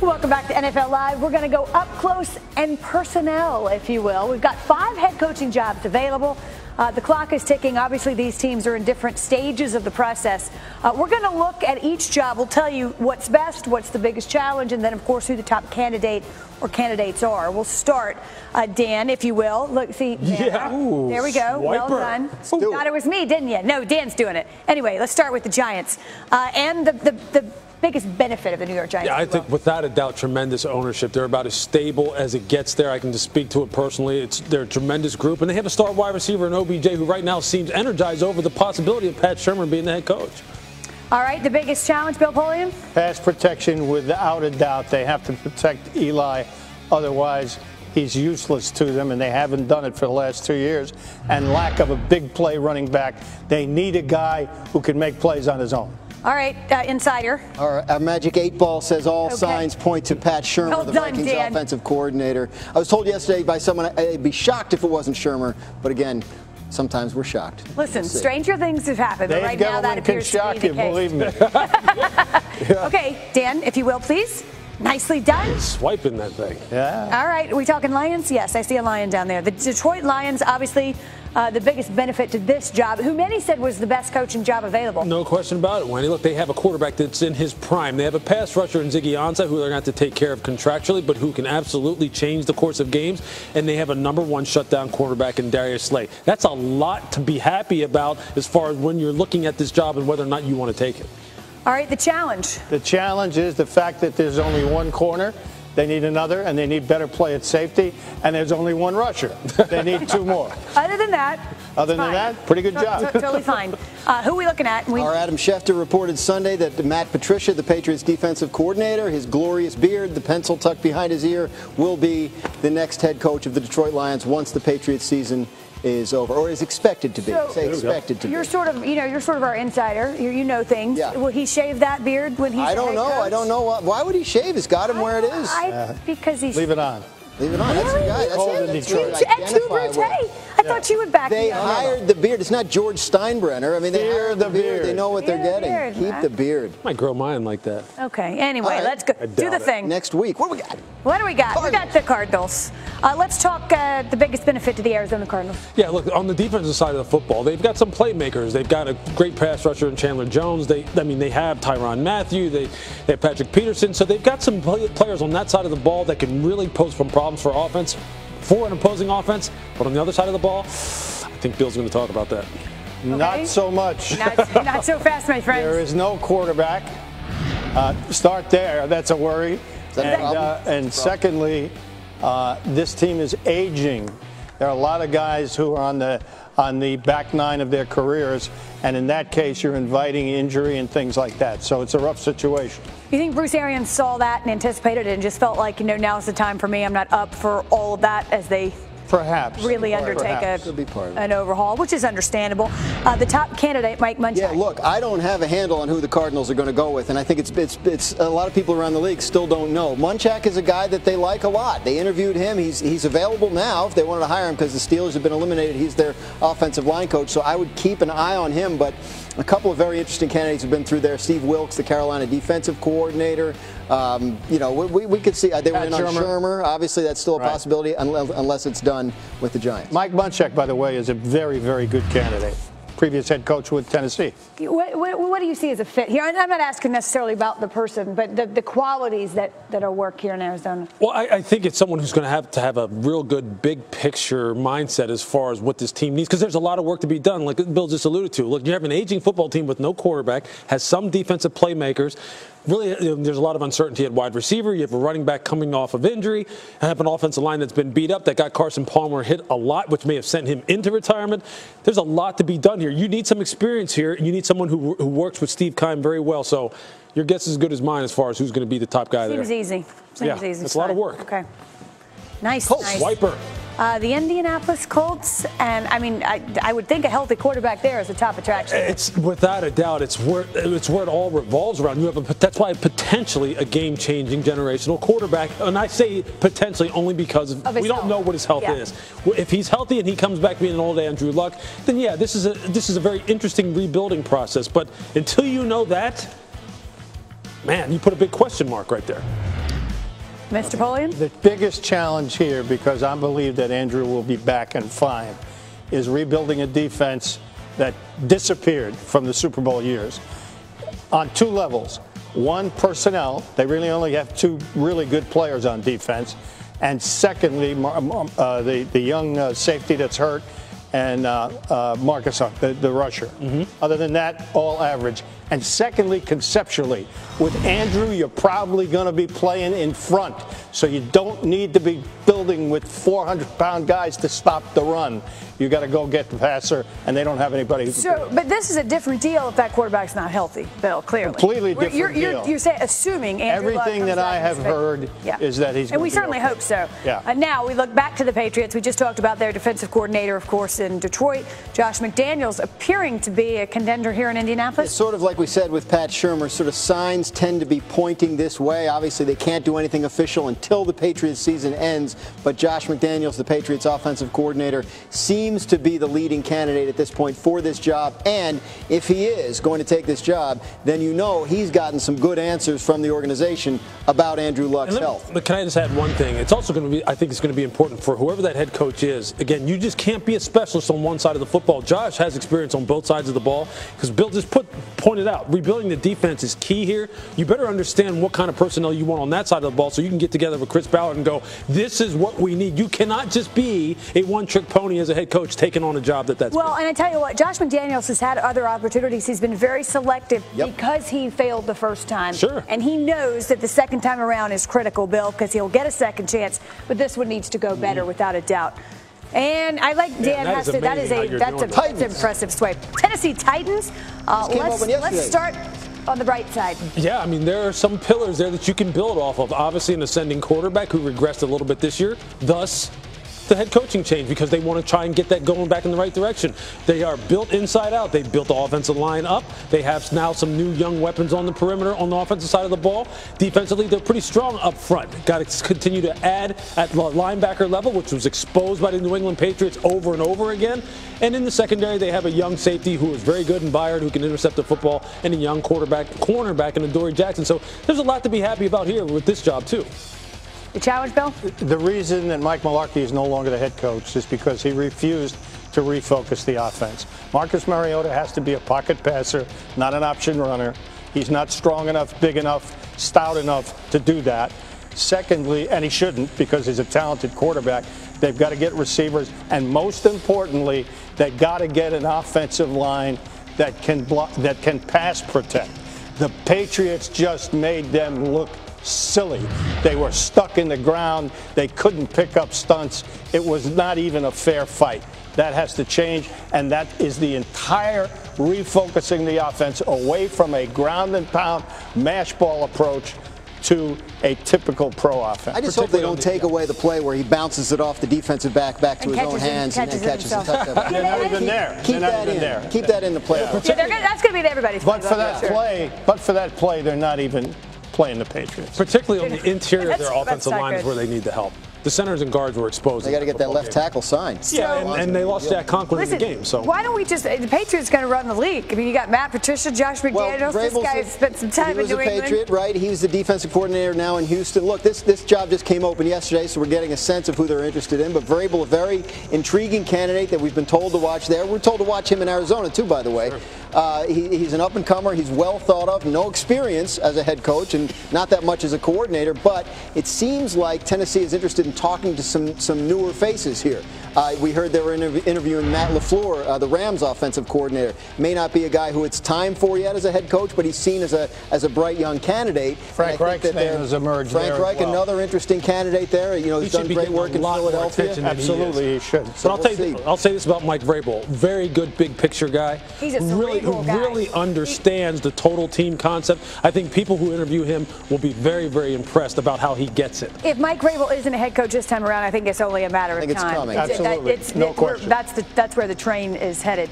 Welcome back to NFL Live. We're going to go up close and personnel, if you will. We've got 5 head coaching jobs available. The clock is ticking. Obviously, these teams are in different stages of the process. We're going to look at each job. We'll tell you what's best, what's the biggest challenge, and then, of course, who the top candidate or candidates are. We'll start, Dan, if you will. Look, see, Dan. Yeah. Ooh, there we go. Swiper. Well done. Thought it was me, didn't you? No, Dan's doing it. Anyway, let's start with the Giants. And the biggest benefit of the New York Giants. Yeah, I think without a doubt, tremendous ownership. They're about as stable as it gets there. I can just speak to it personally. They're a tremendous group, and they have a star wide receiver in OBJ who right now seems energized over the possibility of Pat Shurmur being the head coach. All right, the biggest challenge, Bill Polian? Pass protection, without a doubt. They have to protect Eli. Otherwise, he's useless to them, and they haven't done it for the last 2 years. And lack of a big play running back. They need a guy who can make plays on his own. All right, Insider. Our Magic 8 Ball says all signs point to Pat Shurmur, Well the done, Vikings Dan. offensive coordinator. I was told yesterday by someone I'd be shocked if it wasn't Shurmur, but again, sometimes we're shocked. Listen, stranger things have happened, but right now that appears to be the case. Believe me. Okay, Dan, if you will, please. Nicely done. Swiping that thing. Yeah. All right, are we talking Lions? Yes, I see a lion down there. The Detroit Lions, obviously, the biggest benefit to this job, who many said was the best coaching job available. No question about it, Wendy. Look, they have a quarterback that's in his prime. They have a pass rusher in Ziggy Ansah, who they're going to have to take care of contractually, but who can absolutely change the course of games. And they have a #1 shutdown quarterback in Darius Slay. That's a lot to be happy about as far as when you're looking at this job and whether or not you want to take it. All right, the challenge. The challenge is the fact that there's only one corner. They need another, and they need better play at safety. And there's only one rusher. They need 2 more. Other than that, pretty good job. Totally fine. Who are we looking at? Our Adam Schefter reported Sunday that Matt Patricia, the Patriots defensive coordinator, his glorious beard, the pencil tucked behind his ear, will be the next head coach of the Detroit Lions once the Patriots season is over, or is expected to be. Say expected to be. You're sort of our insider. You know things. Yeah. Will he shave that beard when he's I don't know. I don't know. Why would he shave? He's got him where it is. Because he's. Leave it on. Leave it on. That's the guy. That's Detroit. I thought you would back me They up. hired the beard. It's not George Steinbrenner. I mean, they hired the beard. They know what they're Fear the getting. beard, Keep huh? the beard. Might grow mine like that. Okay. Anyway, right. let's go. Do the it. thing. Next week. What do we got? What do we got? Cardinals. We got the Cardinals. Let's talk the biggest benefit to the Arizona Cardinals. Yeah, look, on the defensive side of the football, they've got some playmakers. They've got a great pass rusher in Chandler Jones. They have Tyrann Mathieu. They have Patrick Peterson. So they've got some players on that side of the ball that can really pose some problems for offense, for an opposing offense. But on the other side of the ball, I think Bill's going to talk about that. Okay. Not so much. Not so fast, my friends. There is no quarterback. Start there. That's a worry. Is that a problem? And secondly, this team is aging. There are a lot of guys who are on the back nine of their careers, and in that case, you're inviting injury and things like that. So it's a rough situation. You think Bruce Arians saw that and anticipated it and just felt like, now's the time for me. I'm not up for all of that as they Perhaps. really undertake Could be part of it. an overhaul, which is understandable. The top candidate, Mike Munchak. Yeah, look, I don't have a handle on who the Cardinals are going to go with, and I think it's a lot of people around the league still don't know. Munchak is a guy that they like a lot. They interviewed him. He's available now if they wanted to hire him because the Steelers have been eliminated. He's their offensive line coach, so I would keep an eye on him. But a couple of very interesting candidates have been through there. Steve Wilks, the Carolina defensive coordinator. We could see they were in on Shurmur. Obviously, that's still a possibility unless it's done with the Giants. Mike Munchak, by the way, is a very, very good candidate. Previous head coach with Tennessee. What do you see as a fit here? I'm not asking necessarily about the person, but the qualities that are work here in Arizona. Well, I think it's someone who's going to have a real good big picture mindset as far as what this team needs, because there's a lot of work to be done, like Bill just alluded to. Look, you have an aging football team with no quarterback, has some defensive playmakers. Really, there's a lot of uncertainty at wide receiver. You have a running back coming off of injury. I have an offensive line that's been beat up, that got Carson Palmer hit a lot, which may have sent him into retirement. There's a lot to be done here. You need some experience here. You need someone who works with Steve Keim very well. So your guess is as good as mine as far as who's going to be the top guy there. Seems easy. Seems easy. It's a lot of work. Okay. Nice. Swiper. The Indianapolis Colts, and I would think a healthy quarterback there is a top attraction. It's without a doubt, it's where it all revolves around. That's why potentially a game-changing generational quarterback, and I say potentially only because we don't know what his health is. If he's healthy and he comes back being an old Andrew Luck, then yeah, this is a very interesting rebuilding process. But until you know that, man, you put a big question mark right there. Mr. Polian? The biggest challenge here, because I believe that Andrew will be back and fine, is rebuilding a defense that disappeared from the Super Bowl years on two levels. One, personnel. They really only have two really good players on defense. And secondly, the young safety that's hurt, and Marcus, the rusher. Other than that, all average. And secondly, conceptually, with Andrew, you're probably going to be playing in front. So you don't need to be building with 400-pound guys to stop the run. You got to go get the passer, and they don't have anybody who can do it. But this is a different deal if that quarterback's not healthy, Bill, clearly. Completely different deal. You're saying, assuming Andrew Luck Everything that I have heard is that he's going to be And we certainly hope so. Yeah. Now, we look back to the Patriots. We just talked about their defensive coordinator, of course, in Detroit, Josh McDaniels, appearing to be a contender here in Indianapolis. It's sort of like we said with Pat Shurmur, sort of signs tend to be pointing this way. Obviously, they can't do anything official until the Patriots season ends, but Josh McDaniels, the Patriots offensive coordinator, seems to be the leading candidate at this point for this job. And if he is going to take this job, then you know he's gotten some good answers from the organization about Andrew Luck's health. But can I just add one thing? It's also going to be, I think it's going to be important for whoever that head coach is. Again, you just can't be a specialist on one side of the football. Josh has experience on both sides of the ball, because Bill just pointed out, rebuilding the defense is key here. You better understand what kind of personnel you want on that side of the ball so you can get together with Chris Ballard and go, this is what we need. You cannot just be a one-trick pony as a head coach taking on a job that's well, and I tell you what, Josh McDaniels has had other opportunities. He's been very selective because he failed the first time. Sure. And he knows that the second time around is critical, Bill, because he'll get a second chance. But this one needs to go better without a doubt. And I like Dan Hester. That's an impressive swipe. Tennessee Titans. Let's start on the bright side. Yeah, I mean, there are some pillars there that you can build off of. Obviously, an ascending quarterback who regressed a little bit this year. Thus, the head coaching change, because they want to try and get that going back in the right direction. They are built inside out. They built the offensive line up. They have now some new young weapons on the perimeter on the offensive side of the ball. Defensively, they're pretty strong up front. Got to continue to add at the linebacker level, which was exposed by the New England Patriots over and over again. And in the secondary, they have a young safety who is very good in Byard, who can intercept the football, and a young cornerback in Adoree Jackson. So there's a lot to be happy about here with this job, too. You challenge, Bill? The reason that Mike Mularkey is no longer the head coach is because he refused to refocus the offense. Marcus Mariota has to be a pocket passer, not an option runner. He's not strong enough, big enough, stout enough to do that. Secondly, and he shouldn't because he's a talented quarterback, they've got to get receivers. And most importantly, they've got to get an offensive line that can block, that can pass protect. The Patriots just made them look silly. They were stuck in the ground. They couldn't pick up stunts. It was not even a fair fight. That has to change, and that is the entire refocusing the offense away from a ground and pound mash ball approach to a typical pro offense. I just hope they don't take away the play where he bounces it off the defensive back to his own hands and then catches a touchdown. They're not even there. Keep that in there. Keep that in the play. Yeah, that's going to be everybody's play. But for that play, they're not even playing the Patriots. Particularly on the interior of their offensive line is where they need the help. The centers and guards were exposed. They got to get that left tackle signed. Yeah, and they lost Jack Conklin in the game. So why don't we just? The Patriots going to run the league. I mean, you got Matt Patricia, Josh McDaniels. This guy has spent some time in New England. He was a Patriot, right? He was the defensive coordinator now in Houston. Look, this job just came open yesterday, so we're getting a sense of who they're interested in. But Vrabel, a very intriguing candidate that we've been told to watch there. We're told to watch him in Arizona too, by the way. Sure. He's an up-and-comer. He's well thought of. No experience as a head coach, and not that much as a coordinator. But it seems like Tennessee is interested in talking to some newer faces here. We heard they were interviewing Matt LaFleur, the Rams offensive coordinator. May not be a guy who it's time for yet as a head coach, but he's seen as a bright young candidate. Frank Reich's name has emerged. Frank Reich, another interesting candidate there. You know, he's done great work in Philadelphia. Absolutely, he should. So but I'll say this about Mike Vrabel: very good big picture guy. He's a cerebral guy. Really understands the total team concept. I think people who interview him will be very, very impressed about how he gets it. If Mike Vrabel isn't a head coach this time around, I think it's only a matter of time. Absolutely. No question. That's where the train is headed.